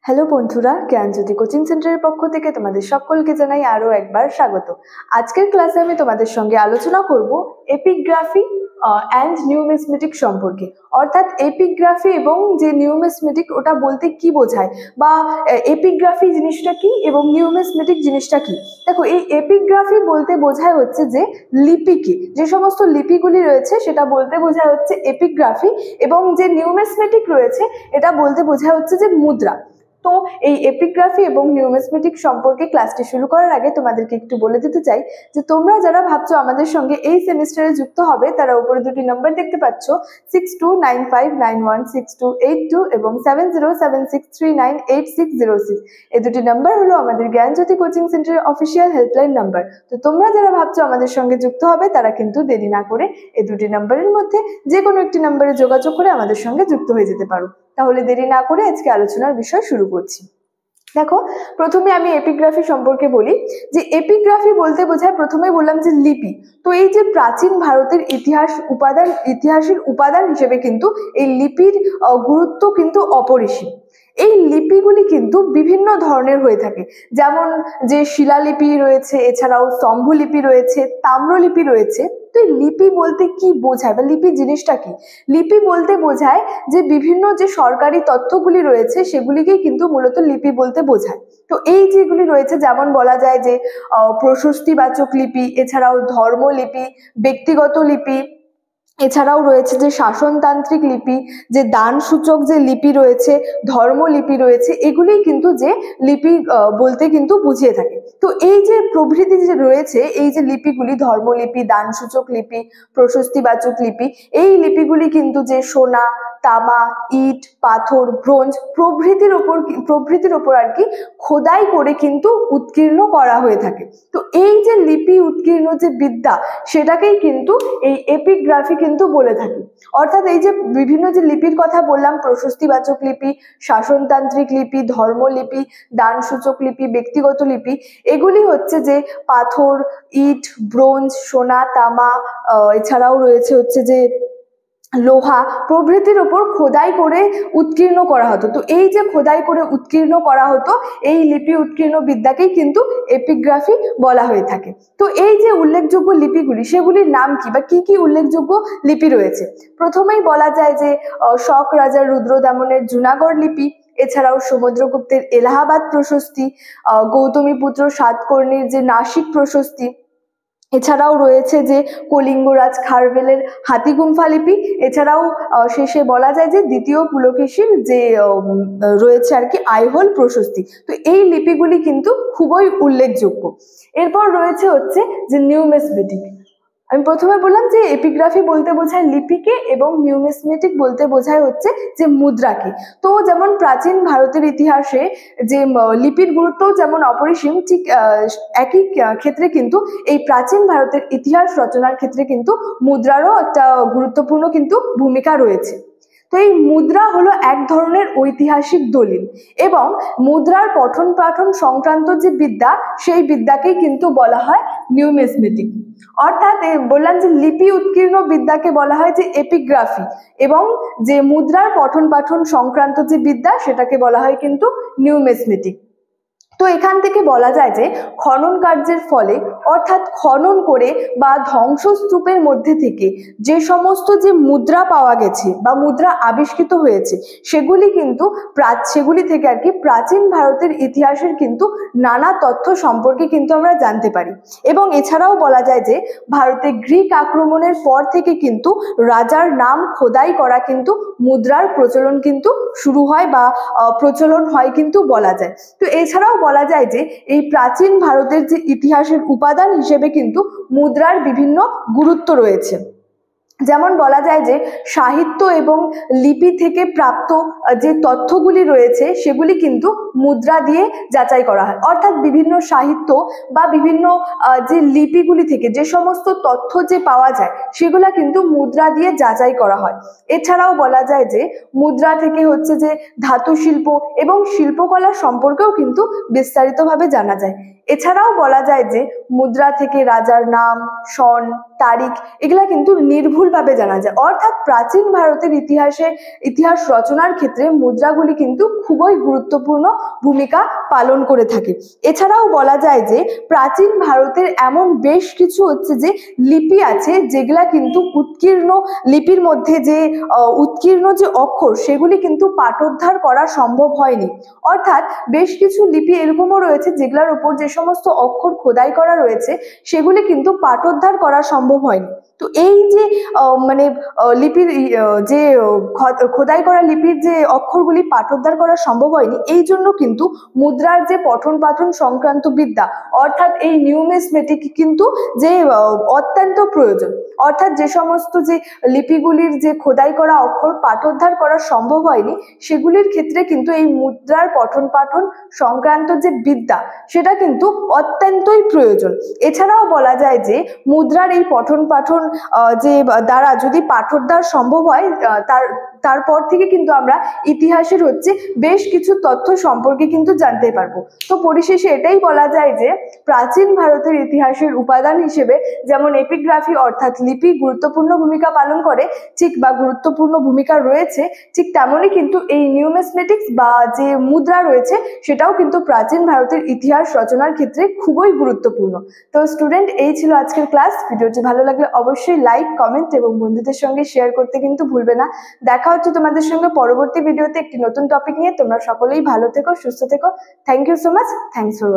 Hello বন্ধুরা, জ্ঞানজ্যোতি coaching সেন্টারের পক্ষ থেকে তোমাদের সকলকে জানাই আরো একবার স্বাগত। আজকের ক্লাসে আমি তোমাদের সঙ্গে আলোচনা করব এপিগ্রাফি অ্যান্ড নিউমিসমেটিক সম্পর্কে। অর্থাৎ এপিগ্রাফি এবং যে নিউমিসমেটিক ওটা বলতে কি বোঝায়, বা এপিগ্রাফি জিনিসটা কি এবং নিউমিসমেটিক জিনিসটা কি। দেখো, এই এপিগ্রাফি বলতে বোঝায় হচ্ছে যে লিপিকে, যে সমস্ত লিপিগুলি রয়েছে সেটা বলতে বোঝায় হচ্ছে এপিগ্রাফি, এবং যে নিউমিসমেটিক রয়েছে এটা বলতে বোঝায় হচ্ছে যে মুদ্রা। তো এই এপিগ্রাফি এবং নিউমিসমেটিক সম্পর্কে ক্লাসটি শুরু করার আগে তোমাদেরকে একটু বলে দিতে চাই যে তোমরা যারা ভাবছো আমাদের সঙ্গে এই সেমিস্টারে যুক্ত হবে, তারা উপরে দুটি নাম্বার দেখতে পাচ্ছ, 6295916282 এবং 7076398606। এই দুটি নাম্বার হলো আমাদের জ্ঞানজ্যোতি কোচিং সেন্টারের অফিসিয়াল হেল্পলাইন নাম্বার। তো তোমরা যারা ভাবছো আমাদের সঙ্গে যুক্ত হবে, তারা কিন্তু দেরি না করে এই দুটি নাম্বারের মধ্যে যে কোনো একটি নাম্বারে যোগাযোগ করে আমাদের সঙ্গে যুক্ত হয়ে যেতে পারো। তাহলে দেরি না করে আজকে আলোচনার বিষয় শুরু করছি। দেখো, প্রথমে আমি এপিগ্রাফি সম্পর্কে বলি যে এপিগ্রাফি বলতে বোঝায়, প্রথমে বললাম যে লিপি। তো এই যে প্রাচীন ভারতের ইতিহাসের উপাদান হিসেবে কিন্তু এই লিপির গুরুত্ব কিন্তু অপরিসীম। এই লিপিগুলি কিন্তু বিভিন্ন ধরনের হয়ে থাকে, যেমন যে শিলালিপি রয়েছে, এছাড়াও স্তম্ভলিপি রয়েছে, তাম্রলিপি রয়েছে। তো এই লিপি বলতে কি বোঝায়, বা লিপি জিনিসটা কি? লিপি বলতে বোঝায় যে বিভিন্ন যে সরকারি তথ্যগুলি রয়েছে সেগুলিকেই কিন্তু মূলত লিপি বলতে বোঝায়। তো এই যেগুলি রয়েছে, যেমন বলা যায় যে প্রশস্তিবাচক লিপি, এছাড়াও ধর্মলিপি, ব্যক্তিগত লিপি, এছাড়াও রয়েছে যে শাসনতান্ত্রিক লিপি, যে দানসূচক যে লিপি রয়েছে, ধর্মলিপি রয়েছে, এগুলি কিন্তু যে লিপি বলতে কিন্তু বুঝিয়ে থাকে। তো এই যে প্রভৃতি যে রয়েছে, এই যে লিপিগুলি, ধর্মলিপি, দানসূচক লিপি, প্রশস্তিবাচক লিপি, এই লিপিগুলি কিন্তু যে সোনা, তামা, ইট, পাথর, ব্রোঞ্জ প্রভৃতির ওপর আর কি খোদাই করে কিন্তু উৎকীর্ণ করা হয়ে থাকে। তো এই যে লিপি উৎকীর্ণ যে বিদ্যা, সেটাকেই কিন্তু এই এপিগ্রাফি কিন্তু বলে থাকি। অর্থাৎ এই যে বিভিন্ন যে লিপির কথা বললাম, প্রশস্তিবাচক লিপি, শাসনতান্ত্রিক লিপি, ধর্মলিপি, দানসূচক লিপি, ব্যক্তিগত লিপি, এগুলি হচ্ছে যে পাথর, ইট, ব্রোঞ্জ, সোনা, তামা, এছাড়াও রয়েছে হচ্ছে যে লোহা প্রভৃতির ওপর খোদাই করে উৎকীর্ণ করা হতো। তো এই যে খোদাই করে উৎকীর্ণ করা হতো, এই লিপি উৎকীর্ণ বিদ্যাকেই কিন্তু এপিগ্রাফি বলা হয়ে থাকে। তো এই যে উল্লেখযোগ্য লিপিগুলি, সেগুলির নাম কি, বা কি কি উল্লেখযোগ্য লিপি রয়েছে? প্রথমেই বলা যায় যে শক রাজার রুদ্রদামনের জুনাগড় লিপি, এছাড়াও সমুদ্রগুপ্তের এলাহাবাদ প্রশস্তি, গৌতমীপুত্র সাতকর্ণীর যে নাসিক প্রশস্তি, এছাড়াও রয়েছে যে কলিঙ্গরাজ খারবেলের হাতিগুম্ফা লিপি, এছাড়াও শেষে বলা যায় যে দ্বিতীয় পুলকেশীর যে রয়েছে আর কি আইহোল প্রশস্তি। তো এই লিপিগুলি কিন্তু খুবই উল্লেখযোগ্য। এরপর রয়েছে হচ্ছে যে নিউমিসমেটিক। আমি প্রথমে বললাম যে এপিগ্রাফি বলতে বোঝায় লিপিকে, এবং নিউমিসমেটিক বলতে বোঝায় হচ্ছে যে মুদ্রাকে। তো যেমন প্রাচীন ভারতের ইতিহাসে যে লিপির গুরুত্ব যেমন অপরিসীম, ঠিক একই ক্ষেত্রে কিন্তু এই প্রাচীন ভারতের ইতিহাস রচনার ক্ষেত্রে কিন্তু মুদ্রারও একটা গুরুত্বপূর্ণ কিন্তু ভূমিকা রয়েছে। তো এই মুদ্রা হলো এক ধরনের ঐতিহাসিক দলিল, এবং মুদ্রার পঠন পাঠন সংক্রান্ত যে বিদ্যা, সেই বিদ্যাকেই কিন্তু বলা হয় নিউমিসমেটিক। অর্থাৎ বললাম যে লিপি উৎকীর্ণ বিদ্যাকে বলা হয় যে এপিগ্রাফি, এবং যে মুদ্রার পঠন পাঠন সংক্রান্ত যে বিদ্যা, সেটাকে বলা হয় কিন্তু নিউমিসমেটিক। তো এখান থেকে বলা যায় যে খনন কার্যের ফলে, অর্থাৎ খনন করে বা ধ্বংসস্তূপের মধ্যে থেকে যে সমস্ত যে মুদ্রা পাওয়া গেছে বা মুদ্রা আবিষ্কৃত হয়েছে, সেগুলি থেকে আর কি প্রাচীন ভারতের ইতিহাসের কিন্তু নানা তথ্য সম্পর্কে কিন্তু আমরা জানতে পারি। এবং এছাড়াও বলা যায় যে ভারতে গ্রিক আক্রমণের পর থেকে কিন্তু রাজার নাম খোদাই করা কিন্তু মুদ্রার প্রচলন কিন্তু শুরু হয়, বা প্রচলন হয় কিন্তু বলা যায়। তো এছাড়াও বলা যায় যে এই প্রাচীন ভারতের যে ইতিহাসের উপাদান হিসেবে কিন্তু মুদ্রার বিভিন্ন গুরুত্ব রয়েছে। যেমন বলা যায় যে সাহিত্য এবং লিপি থেকে প্রাপ্ত যে তথ্যগুলি রয়েছে, সেগুলি কিন্তু মুদ্রা দিয়ে যাচাই করা হয়। অর্থাৎ বিভিন্ন সাহিত্য বা বিভিন্ন যে লিপিগুলি থেকে যে সমস্ত তথ্য যে পাওয়া যায়, সেগুলা কিন্তু মুদ্রা দিয়ে যাচাই করা হয়। এছাড়াও বলা যায় যে মুদ্রা থেকে হচ্ছে যে ধাতু শিল্প এবং শিল্পকলা সম্পর্কেও কিন্তু বিস্তারিতভাবে জানা যায়। এছাড়াও বলা যায় যে মুদ্রা থেকে রাজার নাম, সন, তারিখ এগুলা কিন্তু নির্ভুলভাবে জানা যায়। অর্থাৎ প্রাচীন ভারতের ইতিহাস রচনার ক্ষেত্রে মুদ্রাগুলি কিন্তু খুবই গুরুত্বপূর্ণ ভূমিকা পালন করে থাকে। এছাড়াও বলা যায় যে প্রাচীন ভারতের এমন বেশ কিছু হচ্ছে যে লিপি আছে যেগুলা কিন্তু উৎকীর্ণ লিপির মধ্যে যে উৎকীর্ণ যে অক্ষর সেগুলি কিন্তু পাঠোদ্ধার করা সম্ভব হয়নি। অর্থাৎ বেশ কিছু লিপি এরকমও রয়েছে যেগুলোর উপর যে সমস্ত অক্ষর খোদাই করা রয়েছে সেগুলি কিন্তু পাঠোদ্ধার করা সম্ভব হয়নি। তো এই যে লিপির যে খোদাই করা লিপির যে অক্ষরগুলি পাঠোদ্ধার করা সম্ভব হয়নি, এই জন্য কিন্তু মুদ্রার যে পঠন পাঠন সংক্রান্ত বিদ্যা অর্থাৎ এই নিউমিসমেটিক কিন্তু যে অত্যন্ত প্রয়োজন। অর্থাৎ যে সমস্ত যে লিপিগুলির যে খোদাই করা অক্ষর পাঠোদ্ধার করা সম্ভব হয়নি সেগুলির ক্ষেত্রে কিন্তু এই মুদ্রার পঠন পাঠন সংক্রান্ত যে বিদ্যা সেটা কিন্তু অত্যন্তই প্রয়োজন। এছাড়াও বলা যায় যে মুদ্রার এই পঠন পাঠন যে দ্বারা যদি পাঠোদ্ধার সম্ভব হয় তারপর থেকে কিন্তু আমরা ইতিহাসের হচ্ছে বেশ কিছু তথ্য সম্পর্কে কিন্তু জানতে পারবো। তো পরিশেষে এটাই বলা যায় যে প্রাচীন ভারতের ইতিহাসের উপাদান হিসেবে যেমন এপিগ্রাফি অর্থাৎ লিপি গুরুত্বপূর্ণ ভূমিকা পালন করে বা গুরুত্বপূর্ণ ভূমিকা রয়েছে, ঠিক তেমনই কিন্তু এই নিউমিসমেটিক্স বা যে মুদ্রা রয়েছে সেটাও কিন্তু প্রাচীন ভারতের ইতিহাস রচনার ক্ষেত্রে খুবই গুরুত্বপূর্ণ। তো স্টুডেন্ট, এই ছিল আজকের ক্লাস। ভিডিওটি ভালো লাগলে অবশ্যই লাইক, কমেন্ট এবং বন্ধুদের সঙ্গে শেয়ার করতে কিন্তু ভুলবে না। দেখা হচ্ছে তোমাদের সঙ্গে পরবর্তী ভিডিওতে একটি নতুন টপিক নিয়ে। তোমরা সকলেই ভালো থেকো, সুস্থ থেকো। Thank you so much. Thanks for watching.